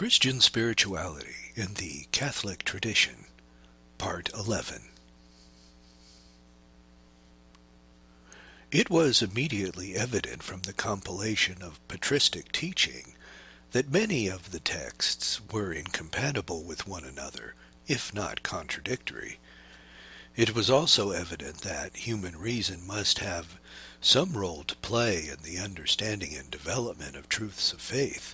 Christian Spirituality in the Catholic Tradition, Part 11. It was immediately evident from the compilation of patristic teaching that many of the texts were incompatible with one another, if not contradictory. It was also evident that human reason must have some role to play in the understanding and development of truths of faith.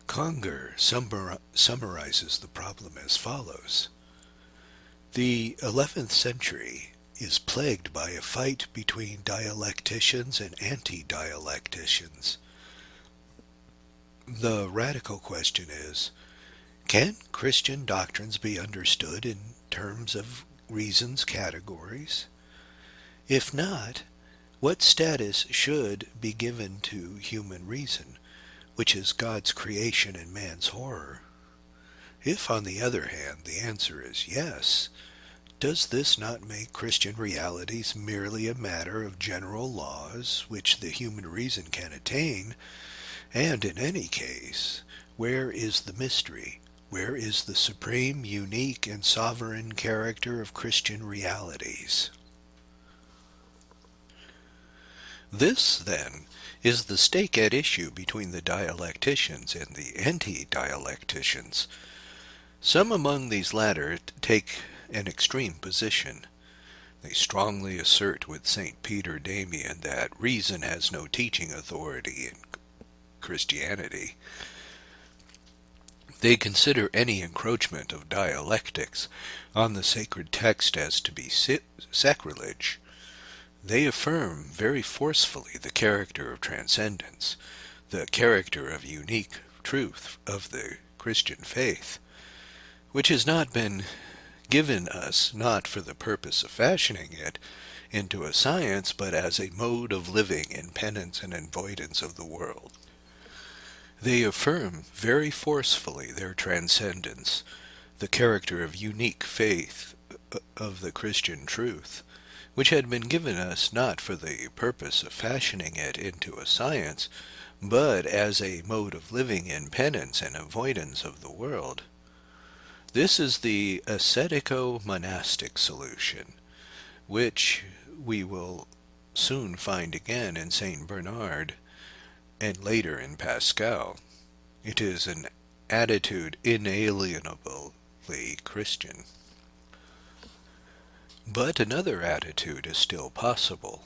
Conger summarizes the problem as follows. The 11th century is plagued by a fight between dialecticians and anti-dialecticians. The radical question is, can Christian doctrines be understood in terms of reason's categories? If not, what status should be given to human reason, which is God's creation and man's horror? If, on the other hand, the answer is yes, does this not make Christian realities merely a matter of general laws which the human reason can attain? And in any case, where is the mystery? Where is the supreme, unique, and sovereign character of Christian realities? This, then, is the stake at issue between the dialecticians and the anti-dialecticians. Some among these latter take an extreme position. They strongly assert with St. Peter Damian that reason has no teaching authority in Christianity. They consider any encroachment of dialectics on the sacred text as to be sacrilege. They affirm very forcefully the character of transcendence, the character of unique truth of the Christian faith, which has not been given us not for the purpose of fashioning it into a science, but as a mode of living in penance and avoidance of the world. They affirm very forcefully their transcendence, the character of unique faith of the Christian truth, which had been given us not for the purpose of fashioning it into a science, but as a mode of living in penance and avoidance of the world. This is the ascetico-monastic solution, which we will soon find again in St. Bernard, and later in Pascal. It is an attitude inalienably Christian. But another attitude is still possible.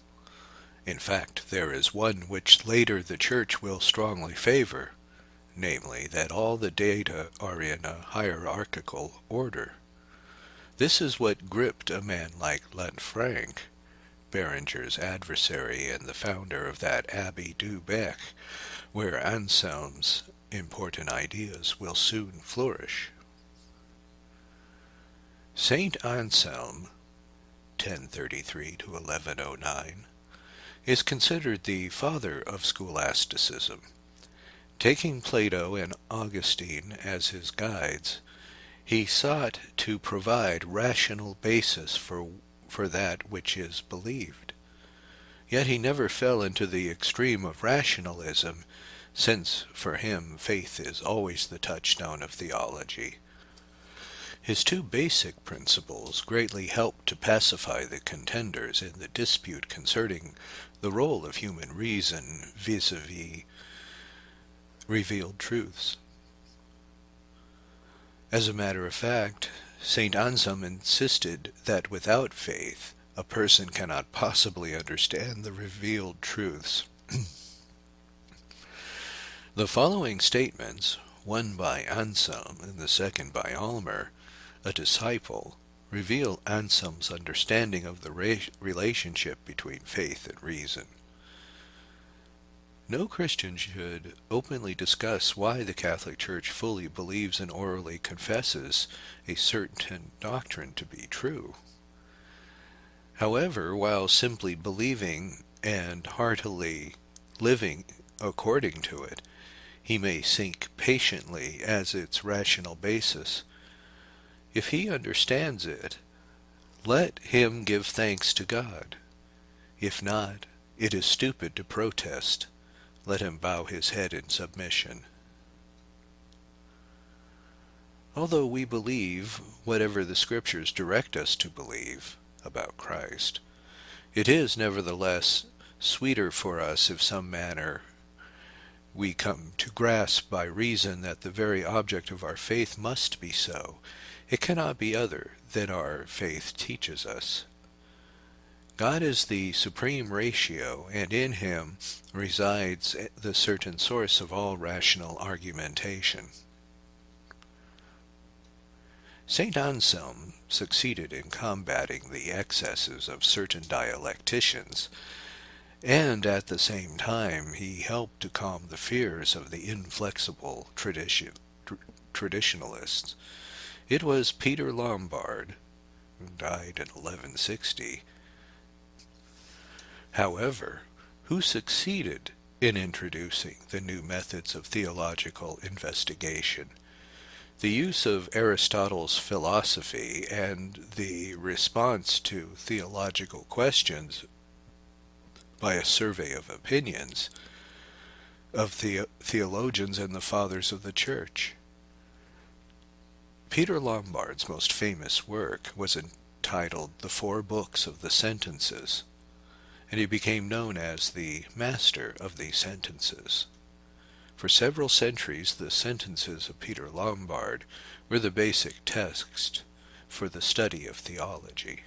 In fact, there is one which later the Church will strongly favor, namely, that all the data are in a hierarchical order. This is what gripped a man like Lanfranc, Berenger's adversary and the founder of that Abbey du Bec, where Anselm's important ideas will soon flourish. Saint Anselm, 1033 to 1109, is considered the father of scholasticism. Taking Plato and Augustine as his guides, he sought to provide rational basis for that which is believed. Yet he never fell into the extreme of rationalism, since for him faith is always the touchstone of theology. His two basic principles greatly helped to pacify the contenders in the dispute concerning the role of human reason vis-a-vis revealed truths. As a matter of fact, St. Anselm insisted that without faith, a person cannot possibly understand the revealed truths. The following statements, one by Anselm and the second by Almer, a disciple, reveal Anselm's understanding of the relationship between faith and reason. No Christian should openly discuss why the Catholic Church fully believes and orally confesses a certain doctrine to be true. However, while simply believing and heartily living according to it, he may sink patiently as its rational basis. If he understands it, let him give thanks to God. If not, it is stupid to protest. Let him bow his head in submission. Although we believe whatever the Scriptures direct us to believe about Christ, it is nevertheless sweeter for us if some manner we come to grasp by reason that the very object of our faith must be so. It cannot be other than our faith teaches us. God is the supreme ratio, and in him resides the certain source of all rational argumentation. St. Anselm succeeded in combating the excesses of certain dialecticians, and at the same time he helped to calm the fears of the inflexible traditionalists. It was Peter Lombard, who died in 1160, however, who succeeded in introducing the new methods of theological investigation. The use of Aristotle's philosophy and the response to theological questions by a survey of opinions of theologians and the fathers of the Church. Peter Lombard's most famous work was entitled The Four Books of the Sentences, and he became known as the master of the sentences. For several centuries, the sentences of Peter Lombard were the basic text for the study of theology.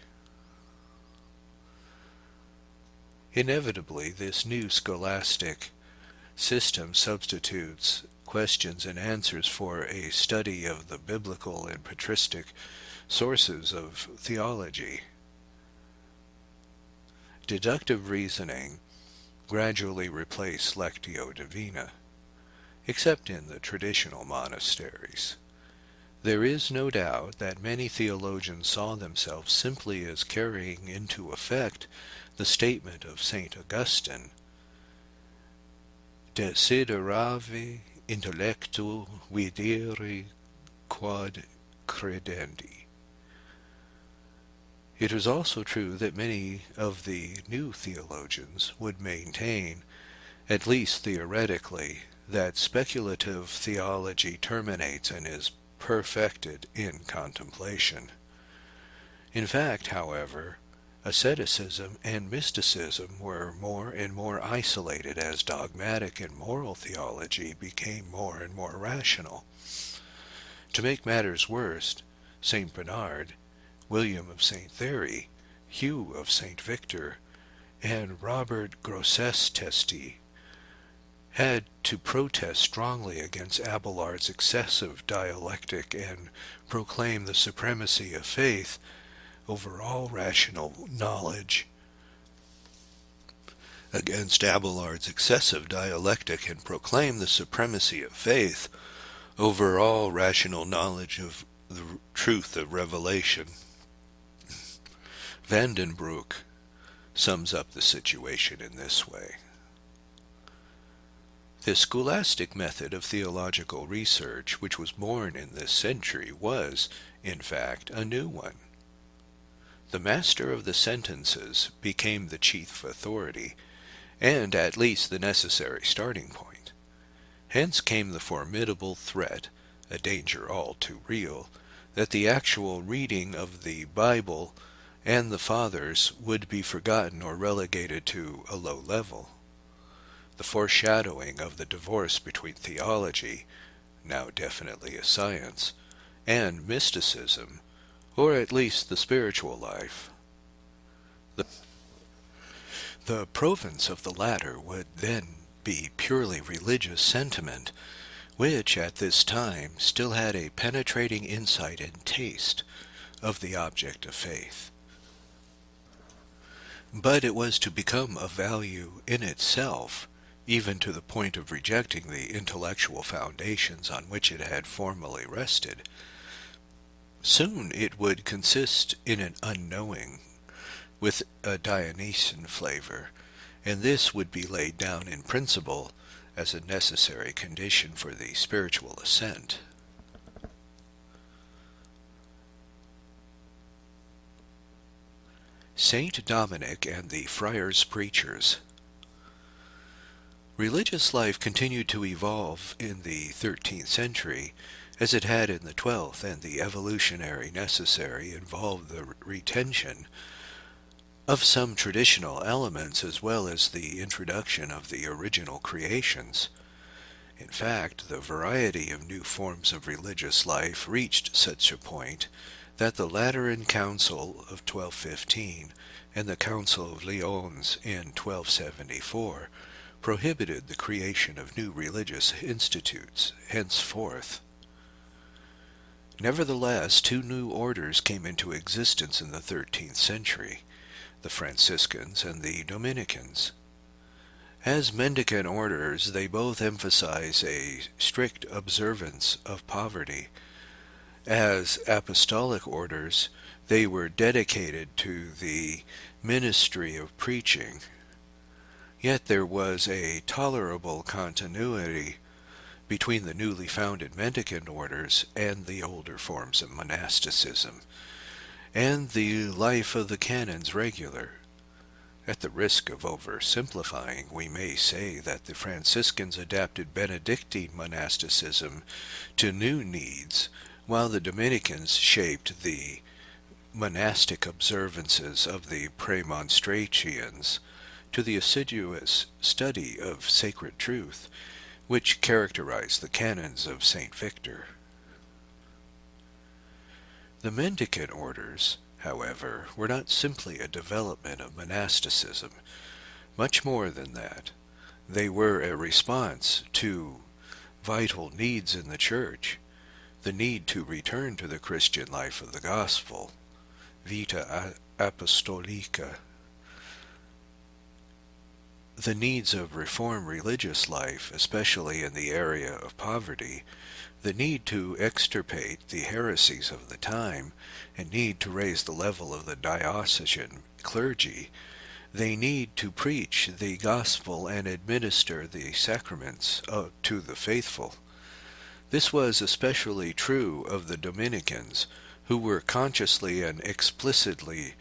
Inevitably, this new scholastic system substitutes questions and answers for a study of the biblical and patristic sources of theology. Deductive reasoning gradually replaced lectio divina, except in the traditional monasteries. There is no doubt that many theologians saw themselves simply as carrying into effect the statement of St. Augustine, Desideravi intellectu videri quod credendi. It is also true that many of the new theologians would maintain, at least theoretically, that speculative theology terminates and is perfected in contemplation. In fact, however, asceticism and mysticism were more and more isolated as dogmatic and moral theology became more and more rational. To make matters worse, St. Bernard, William of St. Thierry, Hugh of St. Victor, and Robert Grosseteste had to protest strongly against Abelard's excessive dialectic and proclaim the supremacy of faith over all rational knowledge. Against Abelard's excessive dialectic and proclaim the supremacy of faith over all rational knowledge of the truth of revelation. Vandenbroek sums up the situation in this way. The scholastic method of theological research, which was born in this century, was, in fact, a new one. The master of the sentences became the chief authority, and at least the necessary starting point. Hence came the formidable threat, a danger all too real, that the actual reading of the Bible and the Fathers would be forgotten or relegated to a low level. The foreshadowing of the divorce between theology, now definitely a science, and mysticism, or at least the spiritual life. The province of the latter would then be purely religious sentiment, which at this time still had a penetrating insight and taste of the object of faith. But it was to become of value in itself, even to the point of rejecting the intellectual foundations on which it had formerly rested. Soon it would consist in an unknowing, with a Dionysian flavor, and this would be laid down in principle as a necessary condition for the spiritual ascent. Saint Dominic and the Friars' Preachers. Religious life continued to evolve in the 13th century as it had in the 12th, and the evolutionary necessary involved the retention of some traditional elements as well as the introduction of the original creations. In fact, the variety of new forms of religious life reached such a point that the Lateran Council of 1215 and the Council of Lyons in 1274 prohibited the creation of new religious institutes henceforth. Nevertheless, two new orders came into existence in the 13th century, the Franciscans and the Dominicans. As mendicant orders, they both emphasize a strict observance of poverty. As apostolic orders, they were dedicated to the ministry of preaching. Yet there was a tolerable continuity between the newly founded mendicant orders and the older forms of monasticism, and the life of the canons regular. At the risk of oversimplifying, we may say that the Franciscans adapted Benedictine monasticism to new needs, while the Dominicans shaped the monastic observances of the Premonstratians to the assiduous study of sacred truth, which characterized the canons of St. Victor. The mendicant orders, however, were not simply a development of monasticism. Much more than that. They were a response to vital needs in the Church, the need to return to the Christian life of the gospel, vita apostolica, the needs of reform religious life, especially in the area of poverty, the need to extirpate the heresies of the time, and need to raise the level of the diocesan clergy. They need to preach the gospel and administer the sacraments to the faithful. This was especially true of the Dominicans, who were consciously and explicitly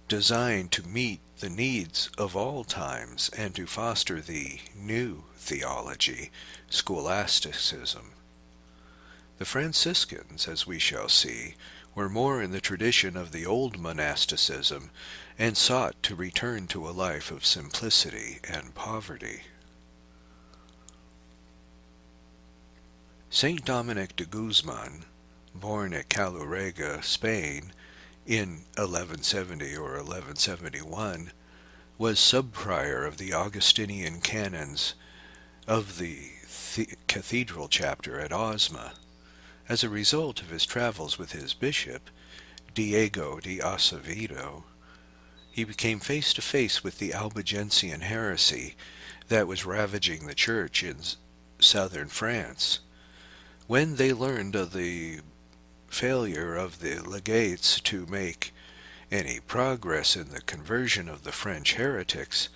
designed to meet the needs of all times and to foster the new theology, scholasticism. The Franciscans, as we shall see, were more in the tradition of the old monasticism and sought to return to a life of simplicity and poverty. Saint Dominic de Guzman, born at Calurega, Spain, in 1170 or 1171, was subprior of the Augustinian canons of the cathedral chapter at Osma. As a result of his travels with his bishop, Diego de Acevedo, he became face to face with the Albigensian heresy that was ravaging the church in southern France. When they learned of the failure of the legates to make any progress in the conversion of the French heretics,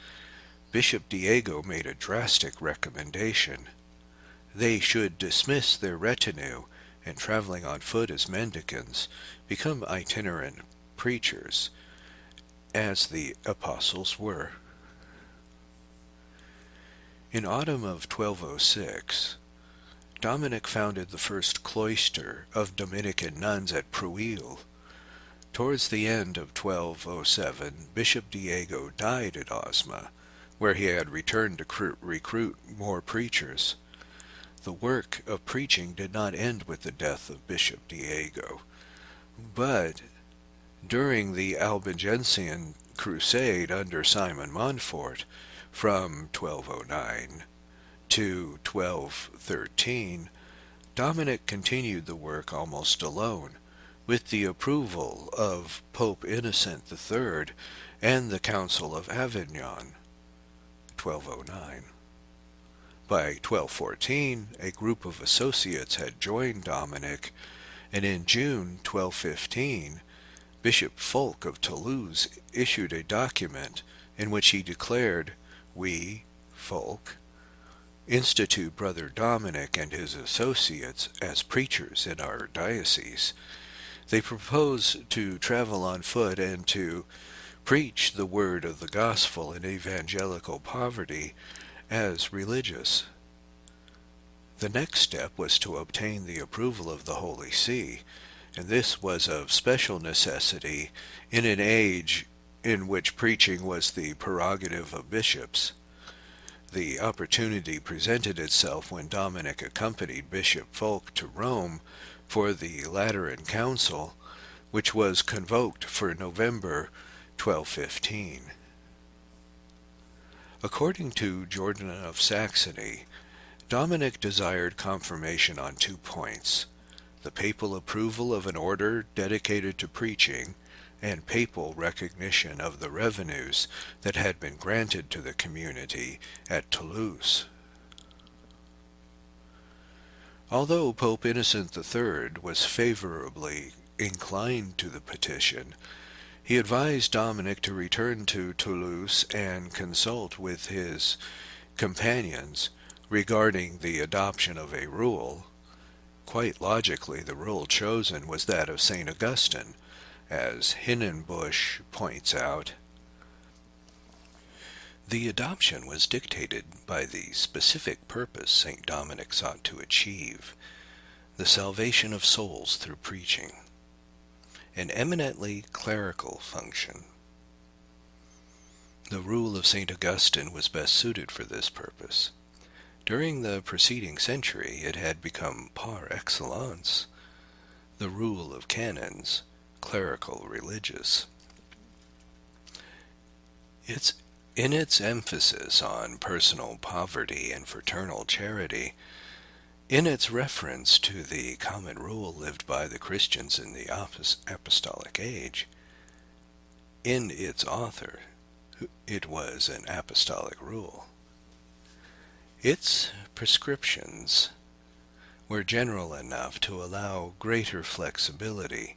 Bishop Diego made a drastic recommendation. They should dismiss their retinue and, traveling on foot as mendicants, become itinerant preachers, as the apostles were. In autumn of 1206, Dominic founded the first cloister of Dominican nuns at Pruil. Towards the end of 1207, Bishop Diego died at Osma, where he had returned to recruit more preachers. The work of preaching did not end with the death of Bishop Diego, but during the Albigensian crusade under Simon Montfort from 1209 to 1213, Dominic continued the work almost alone, with the approval of Pope Innocent III and the Council of Avignon, 1209. By 1214, a group of associates had joined Dominic, and in June 1215, Bishop Fulk of Toulouse issued a document in which he declared, "We, Fulk, institute Brother Dominic and his associates as preachers in our diocese. They propose to travel on foot and to preach the word of the gospel in evangelical poverty as religious. The next step was to obtain the approval of the Holy See, and this was of special necessity in an age in which preaching was the prerogative of bishops. The opportunity presented itself when Dominic accompanied Bishop Fulk to Rome for the Lateran Council, which was convoked for November 1215. According to Jordan of Saxony, Dominic desired confirmation on 2 points: the papal approval of an order dedicated to preaching, and papal recognition of the revenues that had been granted to the community at Toulouse. Although Pope Innocent III was favorably inclined to the petition, he advised Dominic to return to Toulouse and consult with his companions regarding the adoption of a rule. Quite logically, the rule chosen was that of St. Augustine, as Hinnenbusch points out. The adoption was dictated by the specific purpose St. Dominic sought to achieve: the salvation of souls through preaching, an eminently clerical function. The rule of St. Augustine was best suited for this purpose. During the preceding century it had become par excellence the rule of canons, clerical religious. In its emphasis on personal poverty and fraternal charity, in its reference to the common rule lived by the Christians in the apostolic age, in its author, it was an apostolic rule. Its prescriptions were general enough to allow greater flexibility.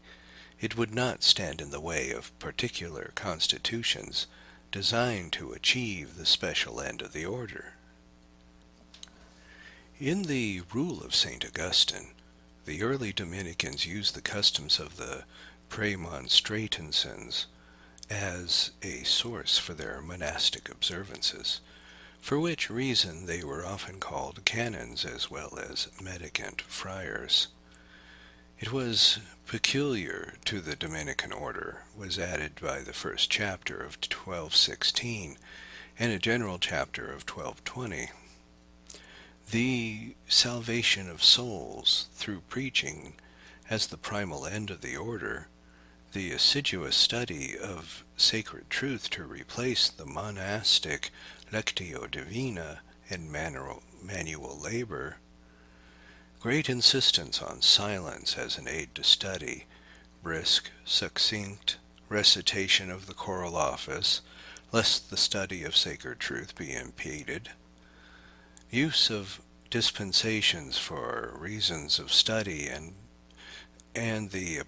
It would not stand in the way of particular constitutions designed to achieve the special end of the order. In the Rule of St. Augustine, the early Dominicans used the customs of the Premonstratenses as a source for their monastic observances, for which reason they were often called canons as well as Mendicant Friars. It was peculiar to the Dominican order, was added by the first chapter of 1216 and a general chapter of 1220. The salvation of souls through preaching as the primal end of the order, the assiduous study of sacred truth to replace the monastic lectio divina and manual labor, great insistence on silence as an aid to study, brisk, succinct recitation of the choral office, lest the study of sacred truth be impeded, use of dispensations for reasons of study and the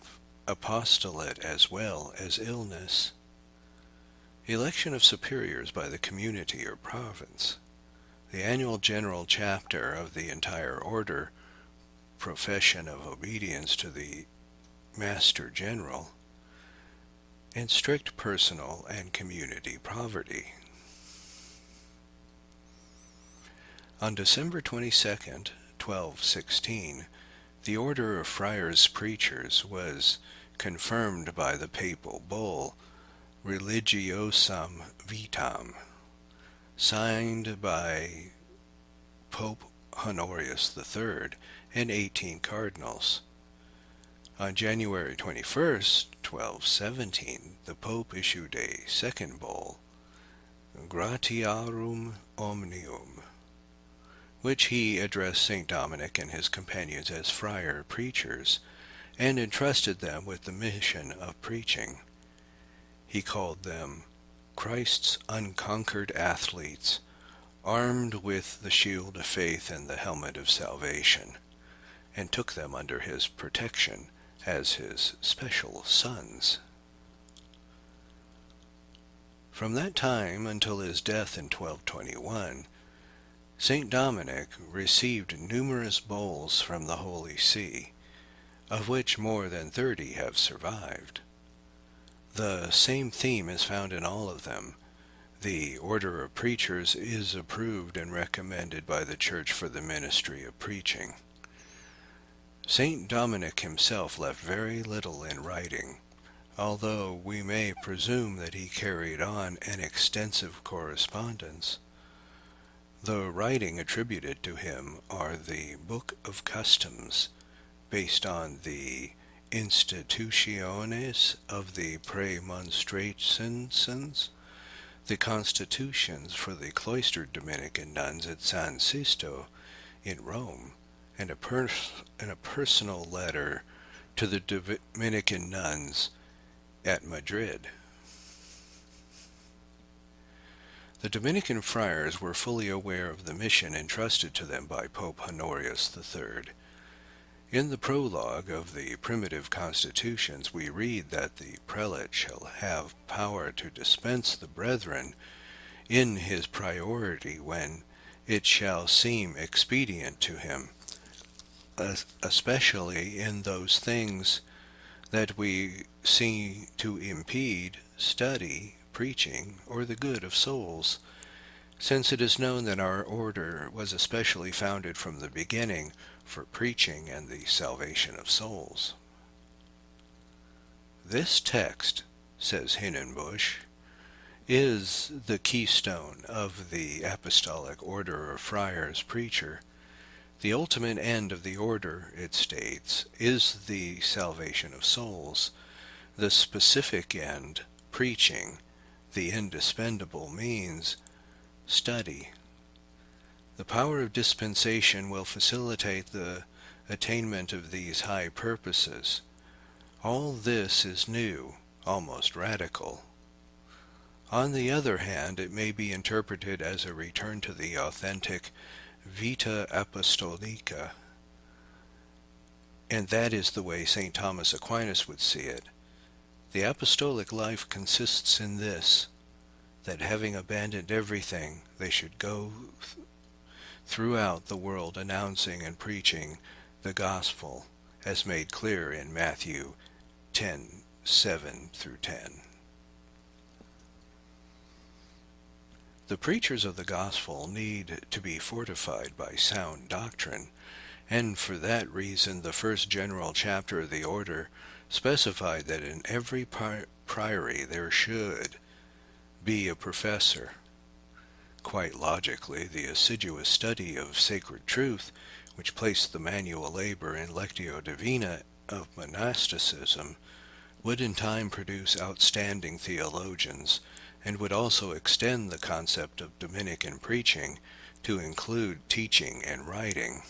apostolate as well as illness, election of superiors by the community or province, the annual general chapter of the entire order, profession of obedience to the Master General, and strict personal and community poverty. On December 22nd, 1216, the order of Friars Preachers was confirmed by the papal bull Religiosam Vitam, signed by Pope Honorius III and 18 cardinals. On January 21st, 1217, the Pope issued a second bull, Gratiarum Omnium, which he addressed St. Dominic and his companions as friar preachers, and entrusted them with the mission of preaching. He called them Christ's unconquered athletes, armed with the shield of faith and the helmet of salvation, and took them under his protection as his special sons. From that time until his death in 1221, St. Dominic received numerous bulls from the Holy See, of which more than 30 have survived. The same theme is found in all of them, The order of preachers is approved and recommended by the Church for the ministry of preaching. Saint Dominic himself left very little in writing, although we may presume that he carried on an extensive correspondence. The writing attributed to him are the Book of Customs, based on the Institutiones of the Premonstratenses, the constitutions for the cloistered Dominican nuns at San Sisto in Rome, and a personal letter to the Dominican nuns at Madrid. The Dominican friars were fully aware of the mission entrusted to them by Pope Honorius III. In the prologue of the primitive constitutions we read that the prelate shall have power to dispense the brethren in his priority when it shall seem expedient to him, especially in those things that we see to impede study, preaching, or the good of souls, since it is known that our order was especially founded from the beginning for preaching and the salvation of souls. This text, says Hindenbusch, is the keystone of the apostolic order of friars preacher. The ultimate end of the order, it states, is the salvation of souls. The specific end, preaching; the indispensable means, study. The power of dispensation will facilitate the attainment of these high purposes. All this is new, almost radical. On the other hand, it may be interpreted as a return to the authentic vita apostolica, and that is the way St. Thomas Aquinas would see it. The apostolic life consists in this, that having abandoned everything, they should go throughout the world announcing and preaching the gospel, as made clear in Matthew 10:7-10. The preachers of the gospel need to be fortified by sound doctrine, and for that reason the first general chapter of the order specified that in every priory there should be a professor. Quite logically, the assiduous study of sacred truth, which placed the manual labor in lectio divina of monasticism, would in time produce outstanding theologians, and would also extend the concept of Dominican preaching to include teaching and writing.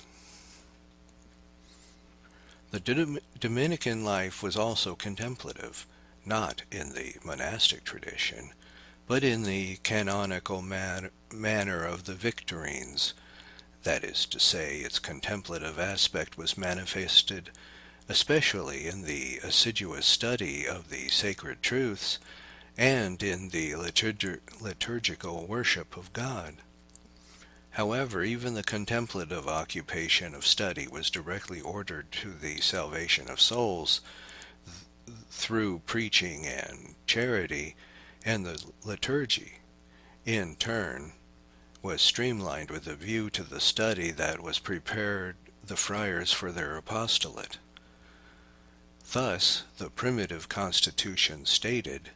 The Dominican life was also contemplative, not in the monastic tradition, but in the canonical manner of the Victorines. That is to say, its contemplative aspect was manifested especially in the assiduous study of the sacred truths and in the liturgical worship of God. However, even the contemplative occupation of study was directly ordered to the salvation of souls through preaching and charity, and the liturgy, in turn, was streamlined with a view to the study that was prepared the friars for their apostolate. Thus, the primitive constitution stated,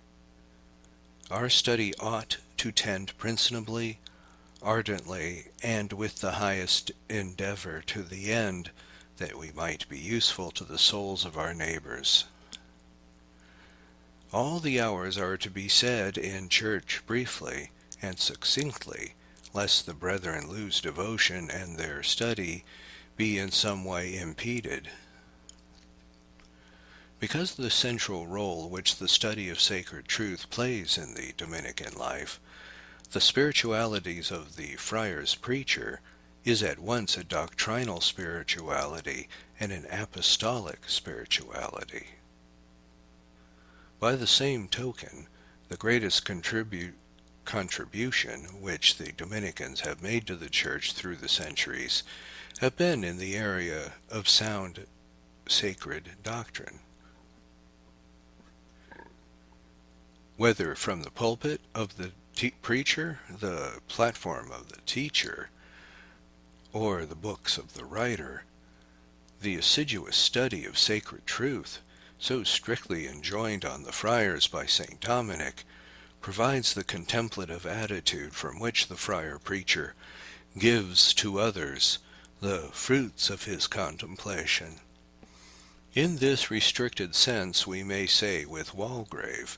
"Our study ought to tend principally, ardently, and with the highest endeavor to the end that we might be useful to the souls of our neighbors." All the hours are to be said in church briefly and succinctly, lest the brethren lose devotion and their study be in some way impeded. Because of the central role which the study of sacred truth plays in the Dominican life, the spiritualities of the friar's preacher is at once a doctrinal spirituality and an apostolic spirituality. By the same token, the greatest contribution which the Dominicans have made to the Church through the centuries have been in the area of sound sacred doctrine. Whether from the pulpit of the preacher, the platform of the teacher, or the books of the writer, the assiduous study of sacred truth, so strictly enjoined on the friars by St. Dominic, provides the contemplative attitude from which the friar preacher gives to others the fruits of his contemplation. In this restricted sense we may say with Walgrave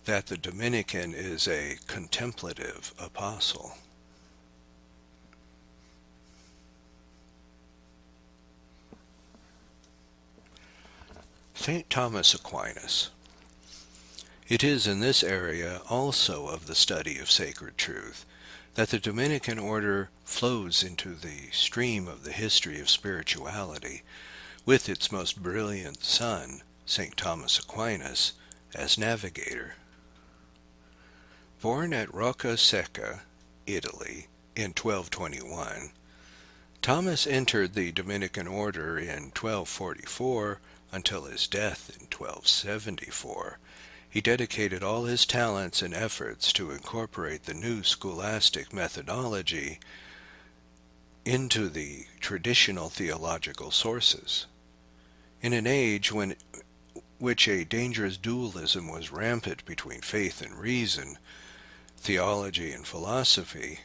that the Dominican is a contemplative apostle. St. Thomas Aquinas. It is in this area also of the study of sacred truth that the Dominican order flows into the stream of the history of spirituality, with its most brilliant son, St. Thomas Aquinas, as navigator. Born at Rocca Secca, Italy, in 1221, Thomas entered the Dominican order in 1244 until his death in 1274. He dedicated all his talents and efforts to incorporate the new scholastic methodology into the traditional theological sources. In an age when which a dangerous dualism was rampant between faith and reason, theology and philosophy,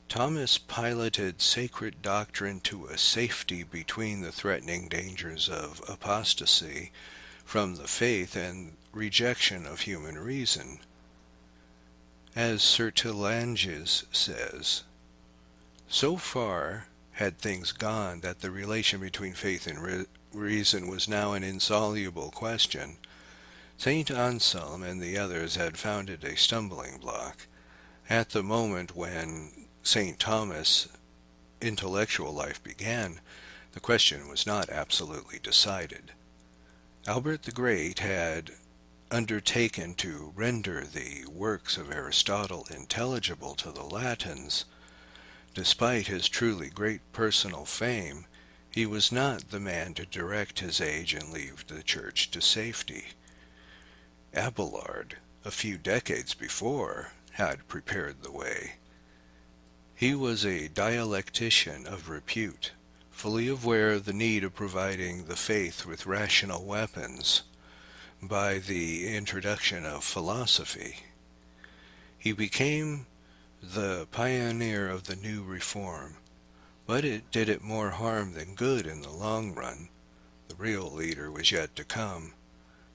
Thomas piloted sacred doctrine to a safety between the threatening dangers of apostasy from the faith and rejection of human reason. As Sertilanges says, so far had things gone that the relation between faith and reason was now an insoluble question. St. Anselm and the others had found it a stumbling block. At the moment when St. Thomas' intellectual life began, the question was not absolutely decided. Albert the Great had undertaken to render the works of Aristotle intelligible to the Latins. Despite his truly great personal fame, he was not the man to direct his age and leave the Church to safety. Abelard, a few decades before, had prepared the way. He was a dialectician of repute, fully aware of the need of providing the faith with rational weapons by the introduction of philosophy. He became the pioneer of the new reform, but it did it more harm than good in the long run. The real leader was yet to come.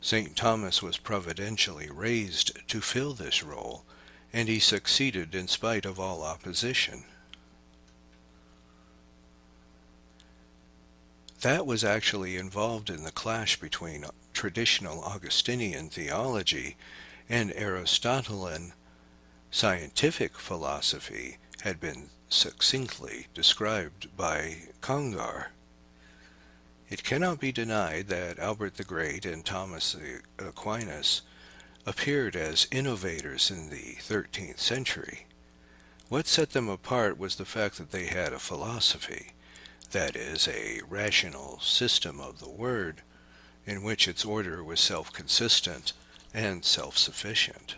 St. Thomas was providentially raised to fill this role, and he succeeded in spite of all opposition. That was actually involved in the clash between traditional Augustinian theology and Aristotelian scientific philosophy had been succinctly described by Congar. It cannot be denied that Albert the Great and Thomas Aquinas appeared as innovators in the 13th century. What set them apart was the fact that they had a philosophy, that is, a rational system of the word, in which its order was self-consistent and self-sufficient.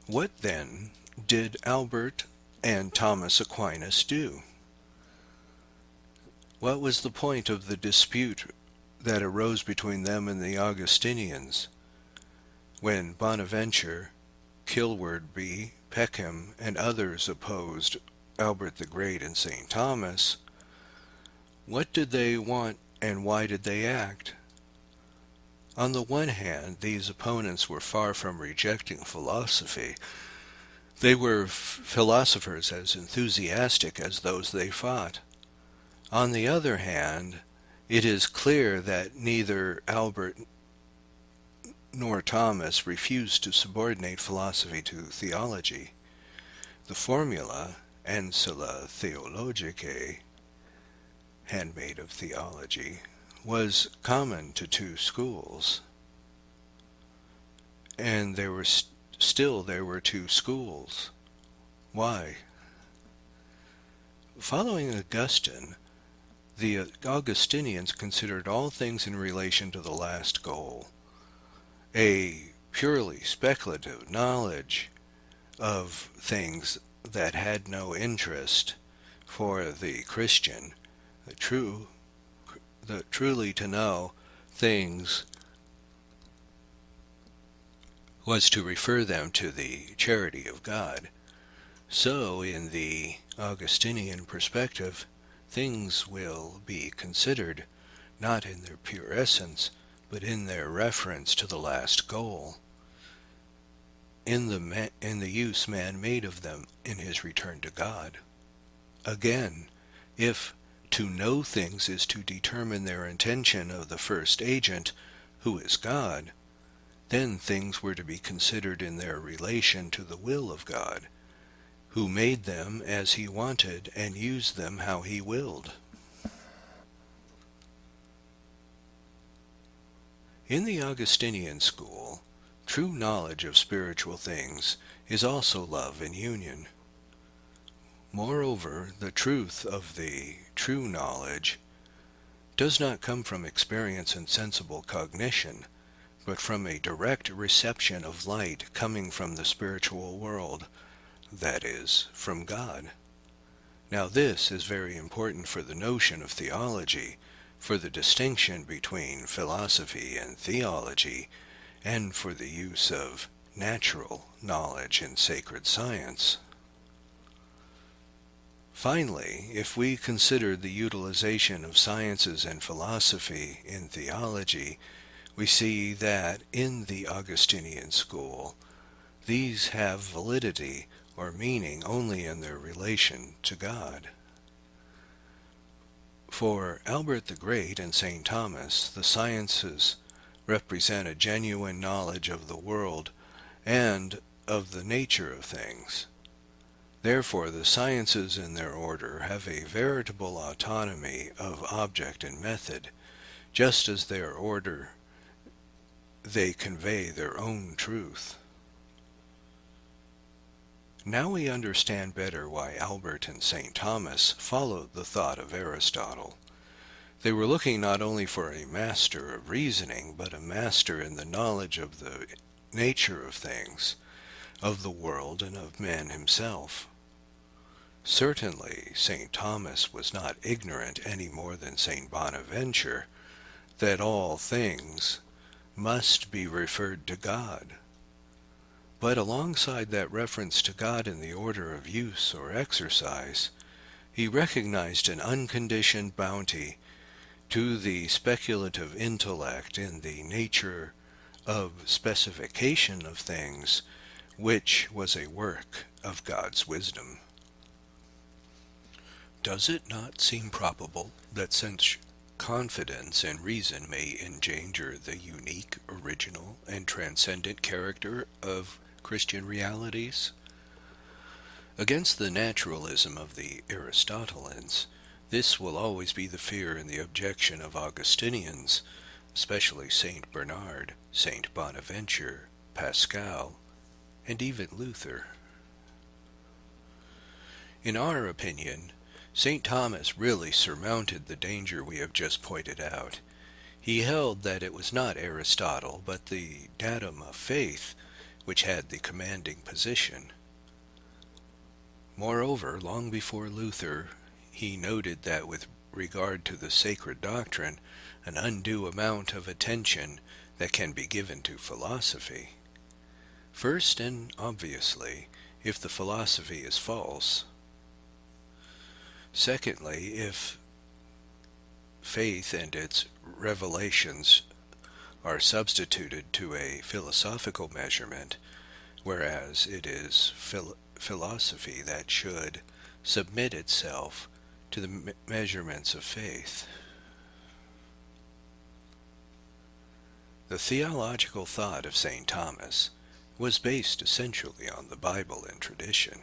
What then did Albert and Thomas Aquinas do? What was the point of the dispute that arose between them and the Augustinians when Bonaventure, Kilwardby, Peckham, and others opposed Albert the Great and St. Thomas? What did they want and why did they act? On the one hand, these opponents were far from rejecting philosophy. They were philosophers as enthusiastic as those they fought. On the other hand, it is clear that neither Albert nor Thomas refused to subordinate philosophy to theology. The formula, Ancilla Theologicae, handmaid of theology, was common to two schools. And there were two schools. Why? Following Augustine, the Augustinians considered all things in relation to the last goal. A purely speculative knowledge of things that had no interest for the Christian. Truly to know things was to refer them to the charity of God. So, in the Augustinian perspective, things will be considered not in their pure essence, but in their reference to the last goal, in the use man made of them in his return to God. Again, if to know things is to determine their intention of the first agent, who is God, then things were to be considered in their relation to the will of God, who made them as he wanted and used them how he willed. In the Augustinian school, true knowledge of spiritual things is also love and union. Moreover, the truth of the true knowledge does not come from experience and sensible cognition, but from a direct reception of light coming from the spiritual world, that is, from God. Now this is very important for the notion of theology, for the distinction between philosophy and theology, and for the use of natural knowledge in sacred science. Finally, if we consider the utilization of sciences and philosophy in theology, we see that in the Augustinian school, these have validity or meaning only in their relation to God. For Albert the Great and St. Thomas, the sciences represent a genuine knowledge of the world and of the nature of things. Therefore, the sciences in their order have a veritable autonomy of object and method, just as their order they convey their own truth. Now we understand better why Albert and St. Thomas followed the thought of Aristotle. They were looking not only for a master of reasoning, but a master in the knowledge of the nature of things, of the world, and of man himself. Certainly, St. Thomas was not ignorant any more than St. Bonaventure that all things must be referred to God. But alongside that reference to God in the order of use or exercise, he recognized an unconditioned bounty to the speculative intellect in the nature of specification of things, which was a work of God's wisdom. Does it not seem probable that such confidence in reason may endanger the unique, original, and transcendent character of Christian realities? Against the naturalism of the Aristotelians, this will always be the fear and the objection of Augustinians, especially St. Bernard, St. Bonaventure, Pascal, and even Luther. In our opinion, St. Thomas really surmounted the danger we have just pointed out. He held that it was not Aristotle, but the datum of faith, which had the commanding position. Moreover, long before Luther, he noted that with regard to the sacred doctrine, an undue amount of attention that can be given to philosophy. First, and obviously, if the philosophy is false. Secondly, if faith and its revelations are substituted to a philosophical measurement, whereas it is philosophy that should submit itself to the measurements of faith. The theological thought of St. Thomas was based essentially on the Bible and tradition.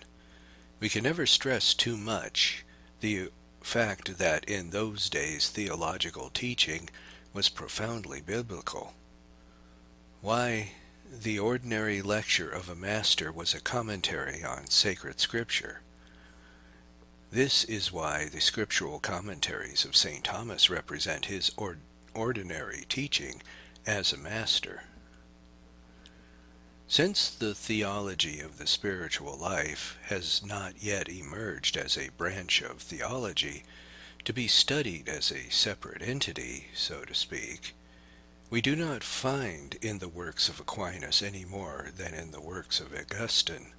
We can never stress too much the fact that in those days theological teaching was profoundly biblical. Why, the ordinary lecture of a master was a commentary on sacred scripture. This is why the scriptural commentaries of St. Thomas represent his ordinary teaching as a master. Since the theology of the spiritual life has not yet emerged as a branch of theology, to be studied as a separate entity, so to speak, we do not find in the works of Aquinas any more than in the works of Augustine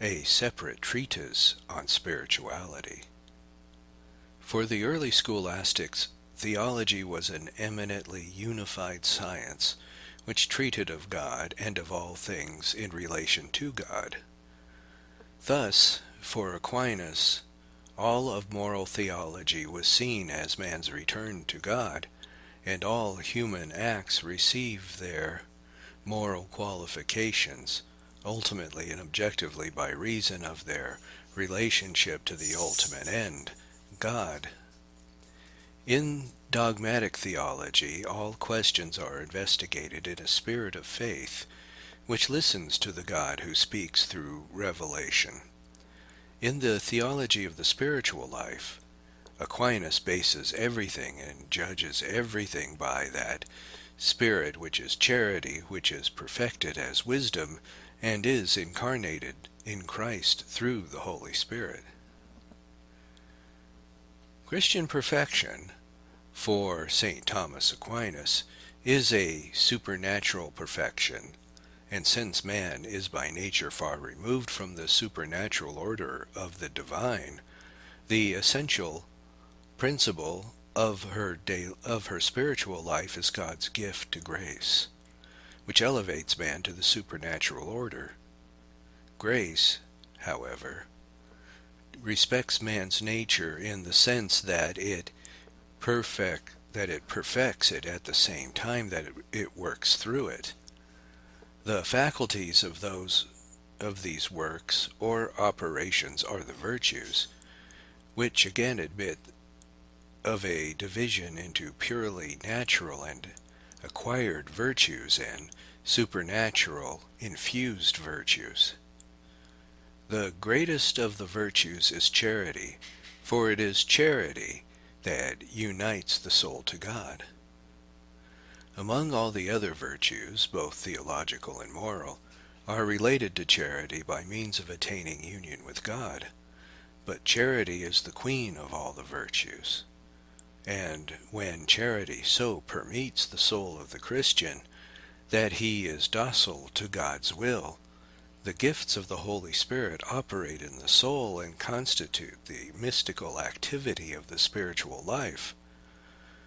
a separate treatise on spirituality. For the early scholastics, theology was an eminently unified science which treated of God and of all things in relation to God. Thus, for Aquinas, all of moral theology was seen as man's return to God, and all human acts receive their moral qualifications, ultimately and objectively by reason of their relationship to the ultimate end, God. In dogmatic theology, all questions are investigated in a spirit of faith, which listens to the God who speaks through revelation. In the theology of the spiritual life, Aquinas bases everything and judges everything by that Spirit which is charity, which is perfected as wisdom, and is incarnated in Christ through the Holy Spirit. Christian perfection, for St. Thomas Aquinas, is a supernatural perfection, and since man is by nature far removed from the supernatural order of the divine, the essential principle of her spiritual life is God's gift to grace, which elevates man to the supernatural order. Grace, however, respects man's nature in the sense that it perfects it at the same time that it works through it. The faculties of these works or operations are the virtues, which again admit of a division into purely natural and acquired virtues and supernatural infused virtues. The greatest of the virtues is charity, for it is charity that unites the soul to God. Among all the other virtues, both theological and moral, are related to charity by means of attaining union with God, but charity is the queen of all the virtues. And when charity so permeates the soul of the Christian that he is docile to God's will, the gifts of the Holy Spirit operate in the soul and constitute the mystical activity of the spiritual life.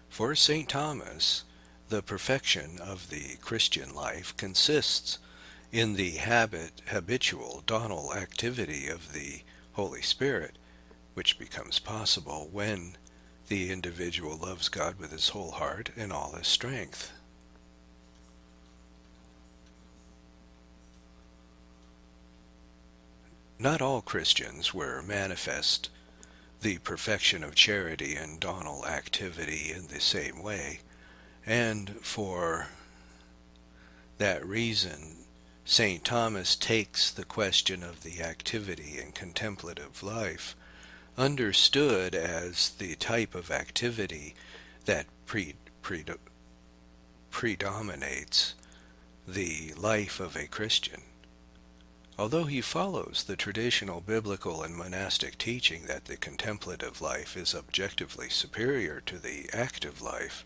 For St. Thomas, the perfection of the Christian life consists in the habitual donal activity of the Holy Spirit, which becomes possible when the individual loves God with his whole heart and all his strength. Not all Christians were manifest the perfection of charity and donal activity in the same way, and for that reason St. Thomas takes the question of the activity in contemplative life, understood as the type of activity that predominates the life of a Christian. Although he follows the traditional biblical and monastic teaching that the contemplative life is objectively superior to the active life,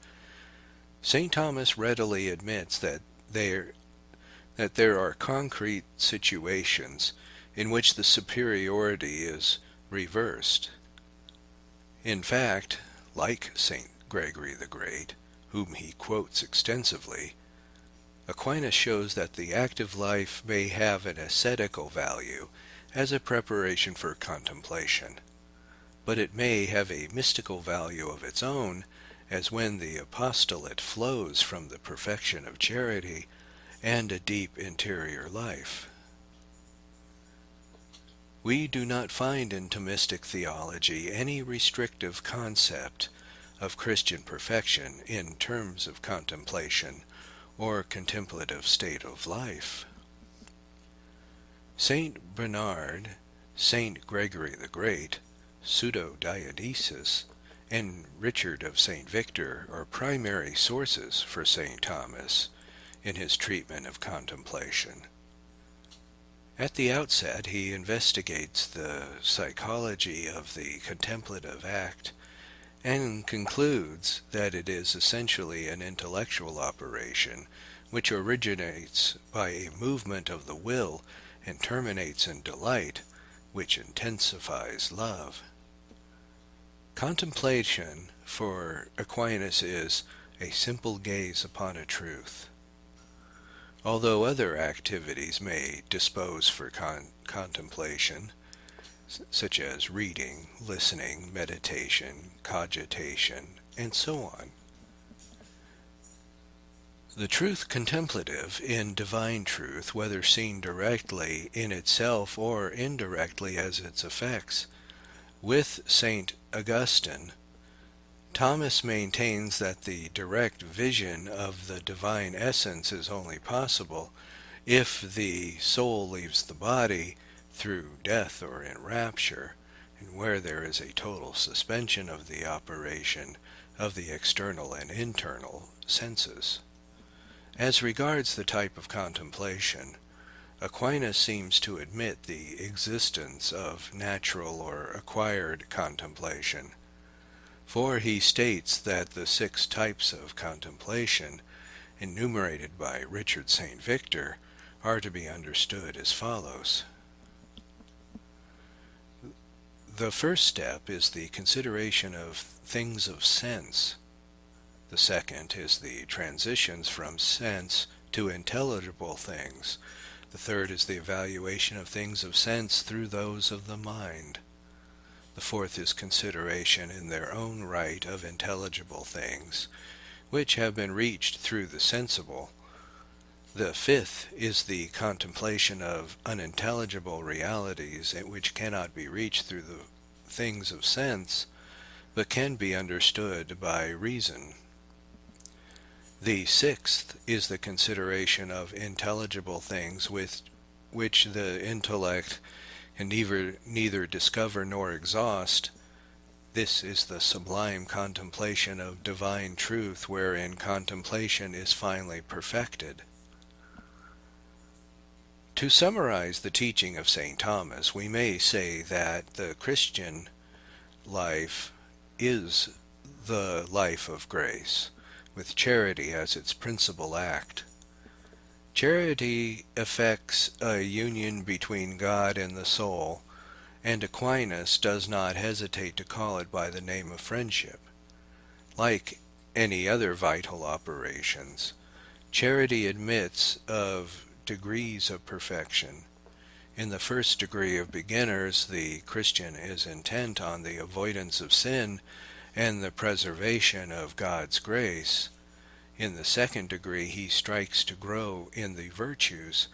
St. Thomas readily admits that there are concrete situations in which the superiority is reversed. In fact, like St. Gregory the Great, whom he quotes extensively, Aquinas shows that the active life may have an ascetical value as a preparation for contemplation, but it may have a mystical value of its own, as when the apostolate flows from the perfection of charity and a deep interior life. We do not find in Thomistic theology any restrictive concept of Christian perfection in terms of contemplation or contemplative state of life. Saint Bernard, Saint Gregory the Great, Pseudo-Dionysius, and Richard of St. Victor are primary sources for St. Thomas in his treatment of contemplation. At the outset, he investigates the psychology of the contemplative act and concludes that it is essentially an intellectual operation which originates by a movement of the will and terminates in delight, which intensifies love. Contemplation, for Aquinas, is a simple gaze upon a truth. Although other activities may dispose for contemplation, such as reading, listening, meditation, cogitation, and so on, the truth contemplative in divine truth, whether seen directly in itself or indirectly as its effects, with St. Augustine, Thomas maintains that the direct vision of the divine essence is only possible if the soul leaves the body through death or in rapture, and where there is a total suspension of the operation of the external and internal senses. As regards the type of contemplation, Aquinas seems to admit the existence of natural or acquired contemplation, for he states that the 6 types of contemplation, enumerated by Richard St. Victor, are to be understood as follows. The first step is the consideration of things of sense. The second is the transitions from sense to intelligible things. The third is the evaluation of things of sense through those of the mind. The fourth is consideration in their own right of intelligible things, which have been reached through the sensible. The fifth is the contemplation of unintelligible realities which cannot be reached through the things of sense, but can be understood by reason. The sixth is the consideration of intelligible things with which the intellect can neither discover nor exhaust. This is the sublime contemplation of divine truth, wherein contemplation is finally perfected. To summarize the teaching of St. Thomas, we may say that the Christian life is the life of grace, with charity as its principal act. Charity effects a union between God and the soul, and Aquinas does not hesitate to call it by the name of friendship. Like any other vital operations, charity admits of degrees of perfection. In the first degree of beginners, the Christian is intent on the avoidance of sin and the preservation of God's grace. In the second degree, he strikes to grow in the virtues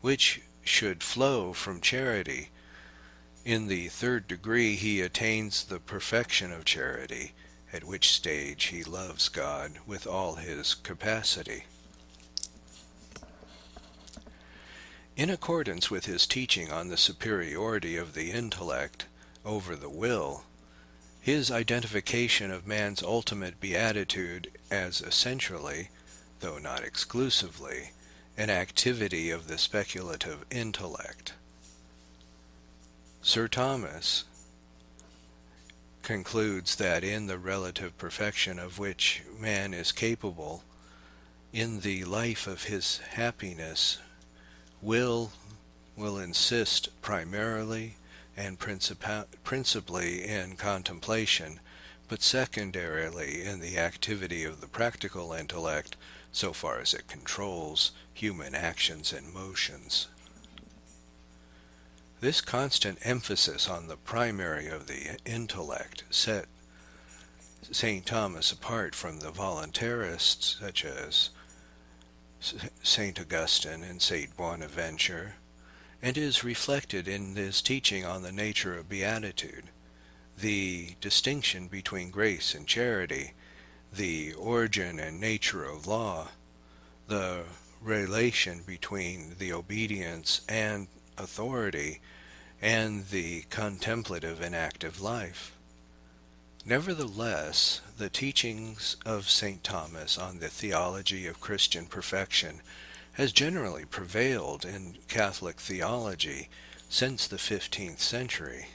which should flow from charity. In the third degree, he attains the perfection of charity, at which stage he loves God with all his capacity. In accordance with his teaching on the superiority of the intellect over the will, his identification of man's ultimate beatitude as essentially, though not exclusively, an activity of the speculative intellect. Sir Thomas concludes that in the relative perfection of which man is capable, in the life of his happiness, will insist primarily and principally in contemplation, but secondarily in the activity of the practical intellect so far as it controls human actions and motions. This constant emphasis on the primary of the intellect set St. Thomas apart from the voluntarists such as St. Augustine and St. Bonaventure, and is reflected in his teaching on the nature of beatitude, the distinction between grace and charity, the origin and nature of law, the relation between the obedience and authority, and the contemplative and active life. Nevertheless, the teachings of St. Thomas on the theology of Christian perfection has generally prevailed in Catholic theology since the 15th century.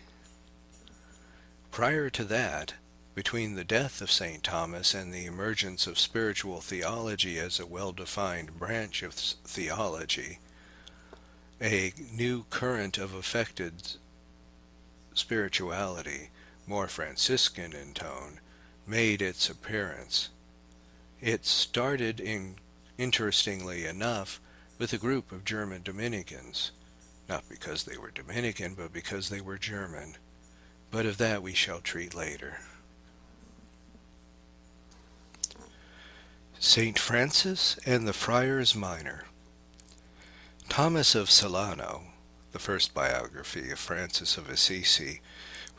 Prior to that, between the death of St. Thomas and the emergence of spiritual theology as a well-defined branch of theology, a new current of affected spirituality, more Franciscan in tone, made its appearance. It started, interestingly enough, with a group of German Dominicans, not because they were Dominican, but because they were German. But of that we shall treat later. St. Francis and the Friars Minor. Thomas of Celano, the first biography of Francis of Assisi,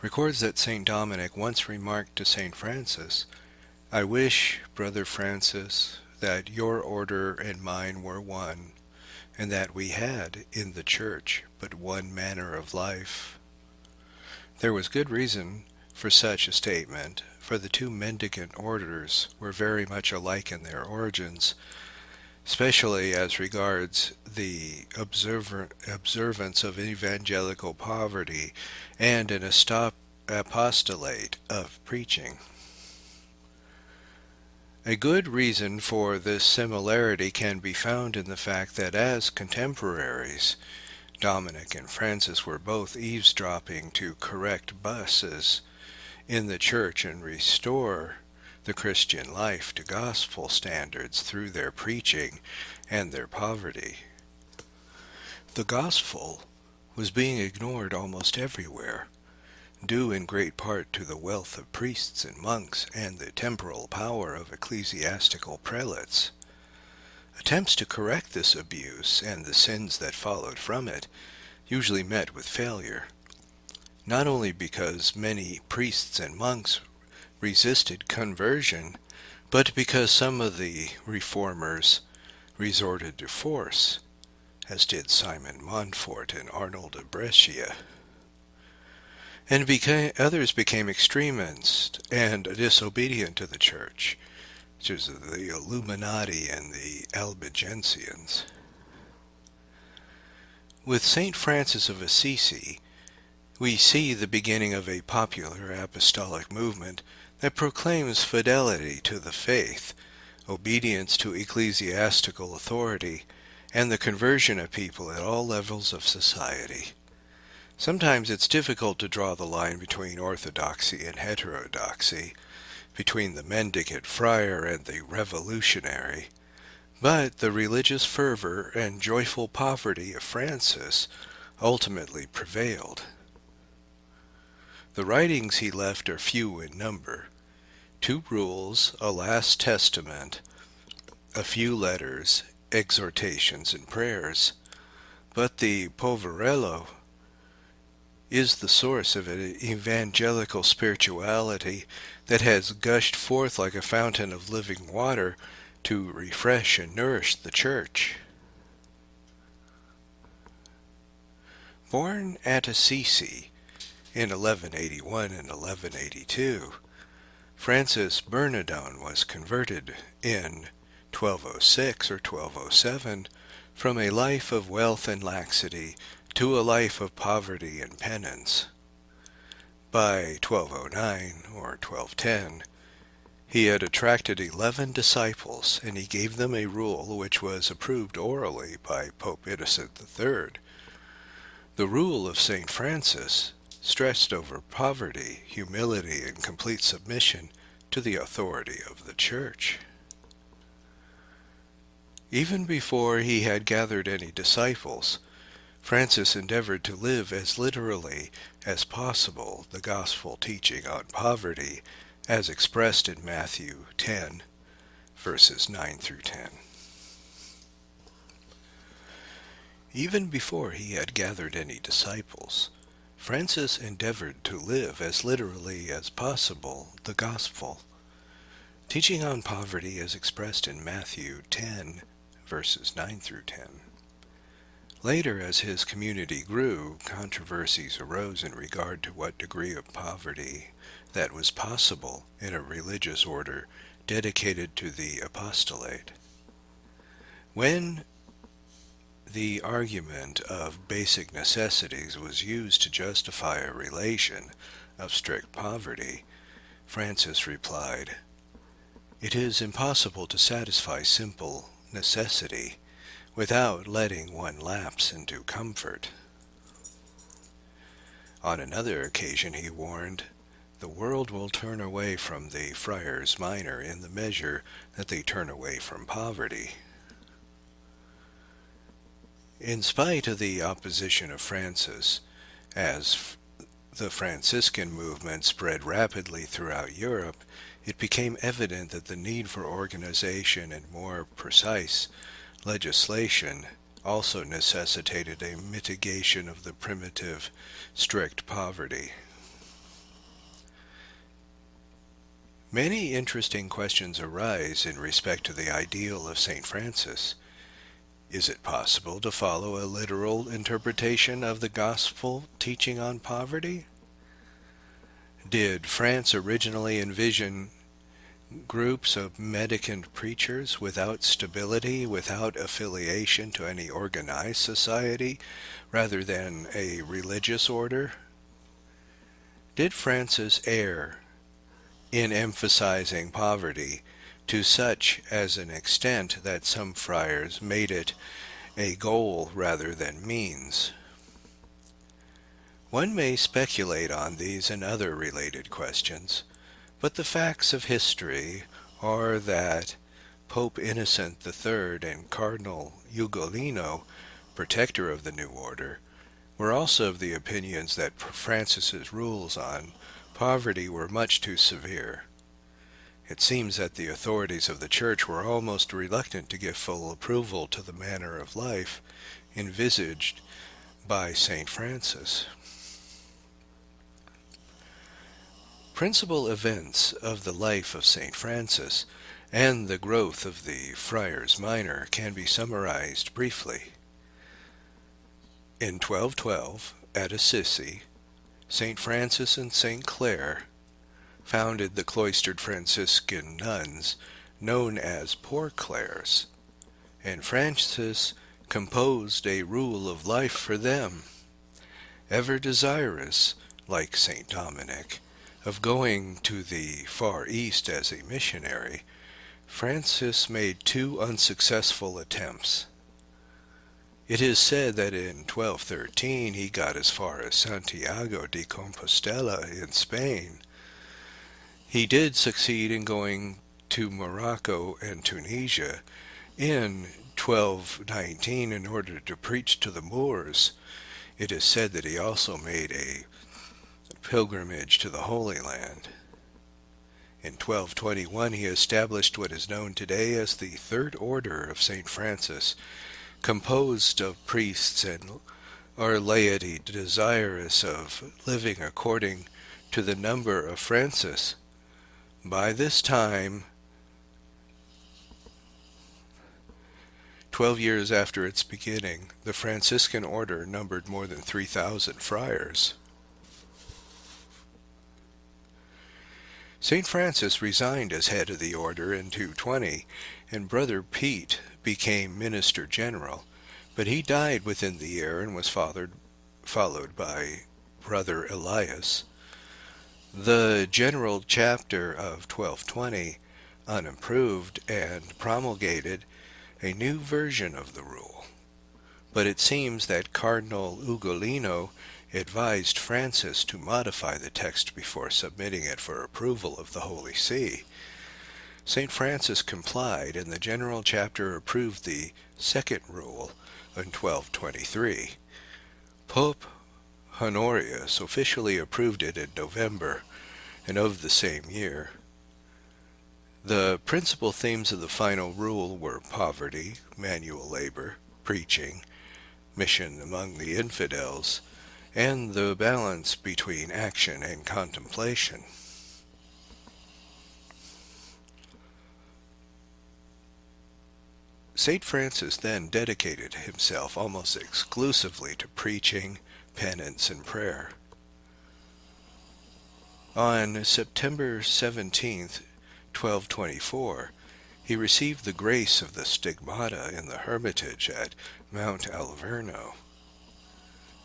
records that St. Dominic once remarked to St. Francis, "I wish, Brother Francis, that your order and mine were one, and that we had in the Church but one manner of life." There was good reason for such a statement, for the two Mendicant orders were very much alike in their origins, especially as regards the observance of evangelical poverty and an apostolate of preaching. A good reason for this similarity can be found in the fact that as contemporaries, Dominic and Francis were both eavesdropping to correct buses in the Church and restore the Christian life to gospel standards through their preaching and their poverty. The gospel was being ignored almost everywhere, due in great part to the wealth of priests and monks and the temporal power of ecclesiastical prelates. Attempts to correct this abuse and the sins that followed from it usually met with failure, not only because many priests and monks resisted conversion, but because some of the reformers resorted to force, as did Simon Montfort and Arnold of Brescia. And others became extremists and disobedient to the Church, such as the Illuminati and the Albigensians. With St. Francis of Assisi, we see the beginning of a popular apostolic movement that proclaims fidelity to the faith, obedience to ecclesiastical authority, and the conversion of people at all levels of society. Sometimes it's difficult to draw the line between orthodoxy and heterodoxy, between the mendicant friar and the revolutionary, but the religious fervor and joyful poverty of Francis ultimately prevailed. The writings he left are few in number: 2 rules, a last testament, a few letters, exhortations, and prayers. But the Poverello is the source of an evangelical spirituality that has gushed forth like a fountain of living water to refresh and nourish the Church. Born at Assisi in 1181 and 1182, Francis Bernardone was converted in 1206 or 1207 from a life of wealth and laxity to a life of poverty and penance. By 1209 or 1210, he had attracted 11 disciples, and he gave them a rule which was approved orally by Pope Innocent III. The rule of St. Francis stressed over poverty, humility, and complete submission to the authority of the Church. Even before he had gathered any disciples, Francis endeavored to live as literally as possible the gospel teaching on poverty as expressed in Matthew 10, verses 9 through 10. Even before he had gathered any disciples, Francis endeavored to live as literally as possible the gospel, teaching on poverty as expressed in Matthew 10, verses 9 through 10. Later, as his community grew, controversies arose in regard to what degree of poverty that was possible in a religious order dedicated to the apostolate. When the argument of basic necessities was used to justify a relation of strict poverty, Francis replied, "It is impossible to satisfy simple necessity without letting one lapse into comfort." On another occasion he warned, "The world will turn away from the Friars Minor in the measure that they turn away from poverty." In spite of the opposition of Francis, as the Franciscan movement spread rapidly throughout Europe, it became evident that the need for organization and more precise legislation also necessitated a mitigation of the primitive, strict poverty. Many interesting questions arise in respect to the ideal of St. Francis. Is it possible to follow a literal interpretation of the gospel teaching on poverty? Did France originally envision groups of mendicant preachers without stability, without affiliation to any organized society, rather than a religious order? Did Francis err in emphasizing poverty to such as an extent that some friars made it a goal rather than means? One may speculate on these and other related questions, but the facts of history are that Pope Innocent III and Cardinal Ugolino, protector of the new order, were also of the opinions that Francis's rules on poverty were much too severe. It seems that the authorities of the Church were almost reluctant to give full approval to the manner of life envisaged by St. Francis. Principal events of the life of St. Francis and the growth of the Friars Minor can be summarized briefly. In 1212, at Assisi, St. Francis and St. Clare founded the cloistered Franciscan nuns known as Poor Clares, and Francis composed a rule of life for them. Ever desirous, like St. Dominic, of going to the Far East as a missionary, Francis made 2 unsuccessful attempts. It is said that in 1213 he got as far as Santiago de Compostela in Spain. He did succeed in going to Morocco and Tunisia in 1219 in order to preach to the Moors. It is said that he also made a pilgrimage to the Holy Land. In 1221 he established what is known today as the Third Order of St. Francis, composed of priests and our laity desirous of living according to the number of Francis. By this time, 12 years after its beginning, the Franciscan order numbered more than 3,000 friars. St. Francis resigned as head of the order in 220, and Brother Pete became Minister General, but he died within the year and was followed by Brother Elias. The General Chapter of 1220 unimproved and promulgated a new version of the rule, but it seems that Cardinal Ugolino advised Francis to modify the text before submitting it for approval of the Holy See. St. Francis complied, and the General Chapter approved the second rule in 1223. Pope Honorius officially approved it in November and of the same year. The principal themes of the final rule were poverty, manual labor, preaching, mission among the infidels, and the balance between action and contemplation. St. Francis then dedicated himself almost exclusively to preaching, penance, and prayer. On September 17th, 1224, he received the grace of the stigmata in the hermitage at Mount Alverno.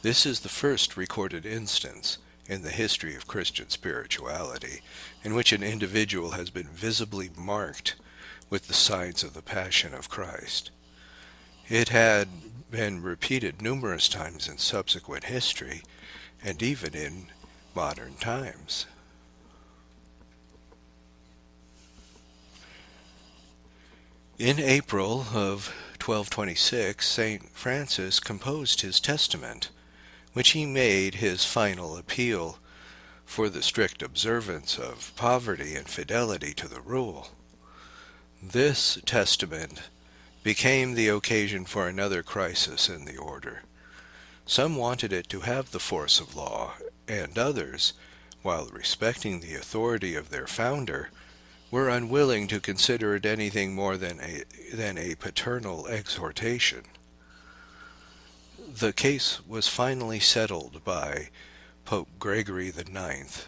This is the first recorded instance in the history of Christian spirituality in which an individual has been visibly marked with the signs of the Passion of Christ. It had been repeated numerous times in subsequent history, and even in modern times. In April of 1226, St. Francis composed his testament, which he made his final appeal for the strict observance of poverty and fidelity to the rule. This testament became the occasion for another crisis in the order. Some wanted it to have the force of law, and others, while respecting the authority of their founder, were unwilling to consider it anything more than a paternal exhortation. The case was finally settled by Pope Gregory IX,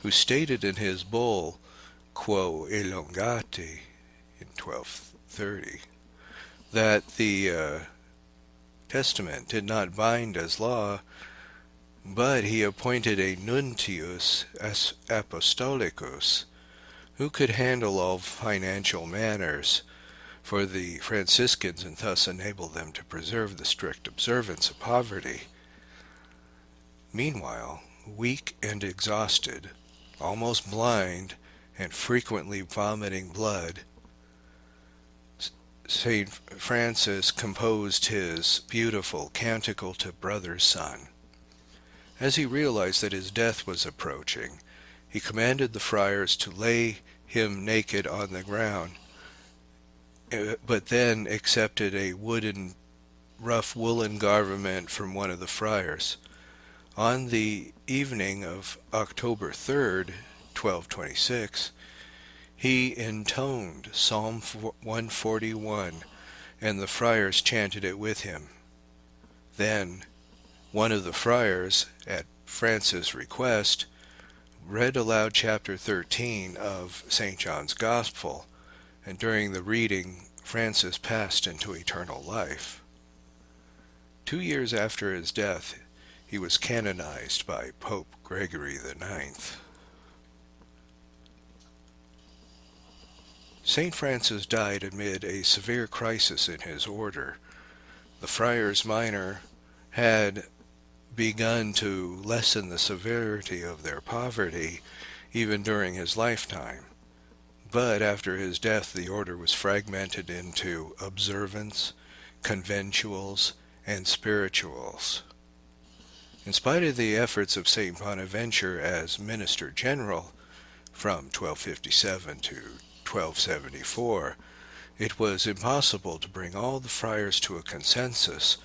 who stated in his bull, Quo Elongati, in 1230, that the testament did not bind as law, but he appointed a nuntius apostolicus, who could handle all financial matters for the Franciscans and thus enable them to preserve the strict observance of poverty. Meanwhile, weak and exhausted, almost blind, and frequently vomiting blood, St. Francis composed his beautiful Canticle to Brother Sun. As he realized that his death was approaching, he commanded the friars to lay him naked on the ground, but then accepted a rough woolen garment from one of the friars. On the evening of October 3rd, 1226, he intoned Psalm 141, and the friars chanted it with him. Then one of the friars, at Francis' request, read aloud chapter 13 of St. John's Gospel, and during the reading, Francis passed into eternal life. 2 years after his death, he was canonized by Pope Gregory IX. St. Francis died amid a severe crisis in his order. The Friars Minor had begun to lessen the severity of their poverty even during his lifetime. But after his death, the order was fragmented into observants, conventuals, and spirituals. In spite of the efforts of St. Bonaventure as Minister General from 1257 to 1274, it was impossible to bring all the friars to a consensus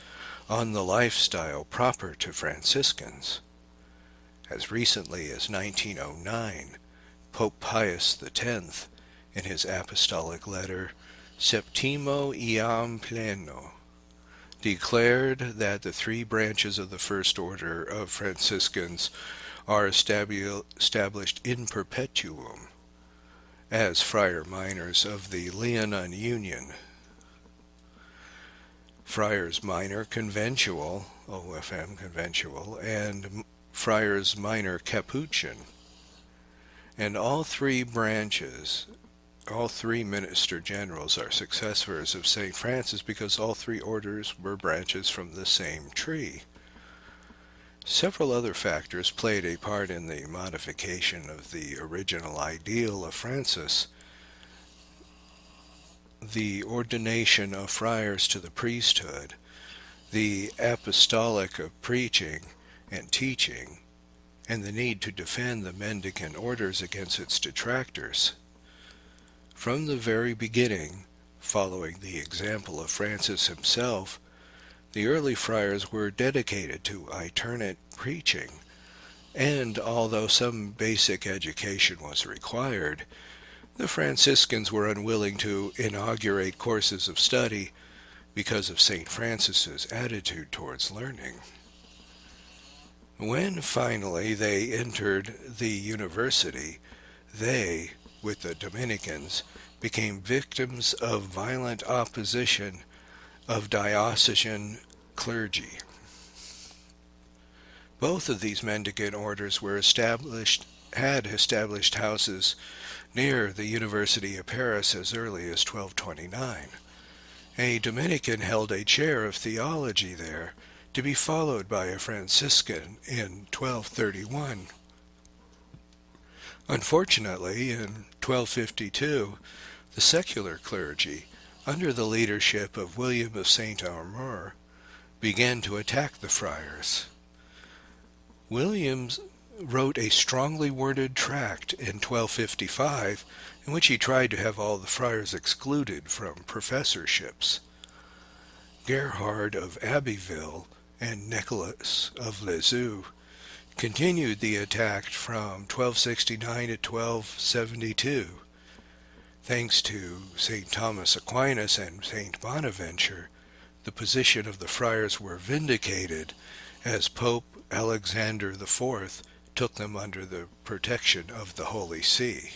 on the lifestyle proper to Franciscans. As recently as 1909, Pope Pius X, in his apostolic letter Septimo Iam Pleno, declared that the three branches of the First Order of Franciscans are established in perpetuum as Friar Minors of the Leonin Union, Friars Minor Conventual, OFM Conventual, and Friars Minor Capuchin. And all three branches, all three minister generals are successors of St. Francis because all three orders were branches from the same tree. Several other factors played a part in the modification of the original ideal of Francis. The ordination of friars to the priesthood, the apostolic of preaching and teaching, and the need to defend the Mendicant orders against its detractors. From the very beginning, following the example of Francis himself, the early friars were dedicated to itinerant preaching, and although some basic education was required, the Franciscans were unwilling to inaugurate courses of study because of St. Francis's attitude towards learning. When finally they entered the university, they, with the Dominicans, became victims of violent opposition of diocesan clergy. Both of these mendicant orders had established houses near the University of Paris as early as 1229. A Dominican held a chair of theology there, to be followed by a Franciscan in 1231. Unfortunately, in 1252, the secular clergy, under the leadership of William of St. Armor, began to attack the friars. Williams wrote a strongly worded tract in 1255 in which he tried to have all the friars excluded from professorships. Gerhard of Abbeville and Nicholas of Lisieux continued the attack from 1269 to 1272. Thanks to St. Thomas Aquinas and St. Bonaventure, the position of the friars were vindicated as Pope Alexander IV took them under the protection of the Holy See.